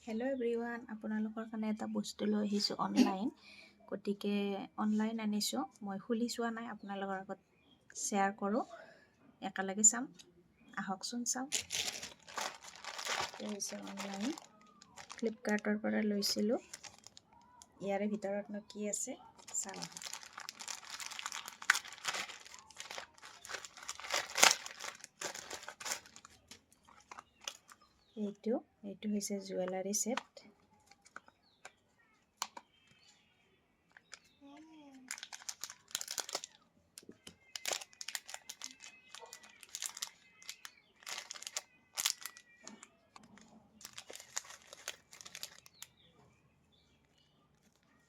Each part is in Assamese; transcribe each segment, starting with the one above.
হেল্ল' এভৰিৱান, আপোনালোকৰ কাৰণে এটা বস্তু লৈ আহিছোঁ অনলাইন। গতিকে অনলাইন আনিছোঁ, মই খুলি চোৱা নাই, আপোনালোকৰ আগত শ্বেয়াৰ কৰোঁ। একেলগে চাম, আহকচোন চাওঁ। হৈছে অনলাইন, ফ্লিপকাৰ্টৰ পৰা লৈছিলোঁ। ইয়াৰে ভিতৰতনো কি আছে চাওঁ। এইটো হৈছে জুৱেলাৰী ছেট।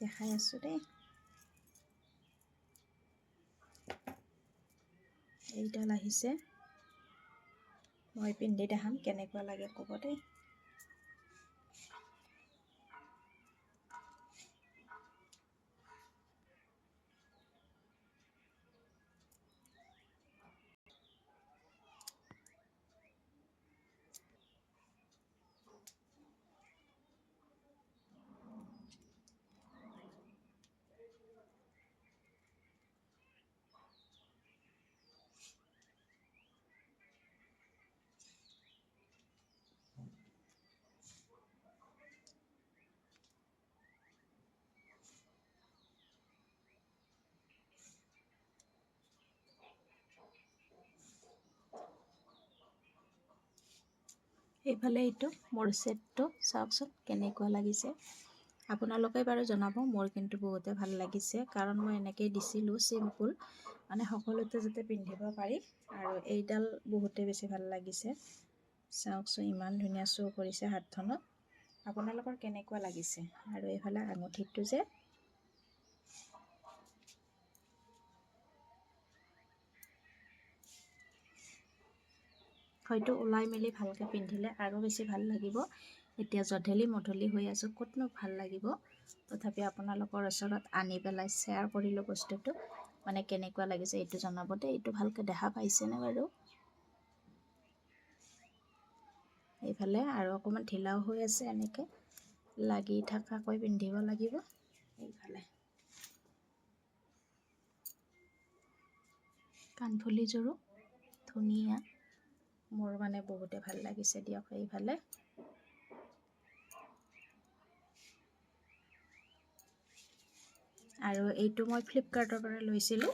দেখাই আছোঁ দেই। এইডাল আহিছে, মই পিন্ধি দেখাম কেনেকুৱা লাগে ক'ব দেই। এইফালে এইটো মোৰ ছেটটো চাওকচোন কেনেকুৱা লাগিছে। আপোনালোকে বাৰু জনাব, মোৰ কিন্তু বহুতে ভাল লাগিছে, কাৰণ মই এনেকৈ দিছিলোঁ চিম্পুল, মানে সকলোতে যাতে পিন্ধিব পাৰি। আৰু এইডাল বহুতে বেছি ভাল লাগিছে। চাওকচোন ইমান ধুনীয়া শ্ব' কৰিছে হাতখনত। আপোনালোকৰ কেনেকুৱা লাগিছে? আৰু এইফালে আঙুঠিটো যে হয়তো ওলাই মেলি ভালকৈ পিন্ধিলে আৰু বেছি ভাল লাগিব। এতিয়া জধলি মধলি হৈ আছোঁ, ক'তনো ভাল লাগিব। তথাপি আপোনালোকৰ ওচৰত আনি পেলাই শ্বেয়াৰ কৰিলোঁ বস্তুটো, মানে কেনেকুৱা লাগিছে এইটো জনাব দেই। এইটো ভালকৈ দেখা পাইছেনে বাৰু? এইফালে আৰু অকণমান ঢিলাও হৈ আছে, এনেকৈ লাগি থকাকৈ পিন্ধিব লাগিব। এইফালে কাণফুলিযোৰো ধুনীয়া, মোৰ মানে বহুতে ভাল লাগিছে দিয়ক। এইফালে আৰু এইটো মই ফ্লিপকাৰ্টৰ পৰা লৈছিলোঁ।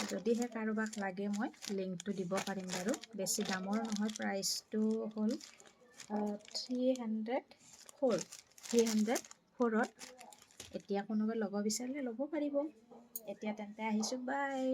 যদিহে কাৰোবাক লাগে মই লিংকটো দিব পাৰিম বাৰু। বেছি দামৰ নহয়, প্ৰাইচটো হ'ল 304ত। এতিয়া কোনোবাই ল'ব বিচাৰিলে ল'ব পাৰিব। এতিয়া তেন্তে আহিছোঁ, বাই।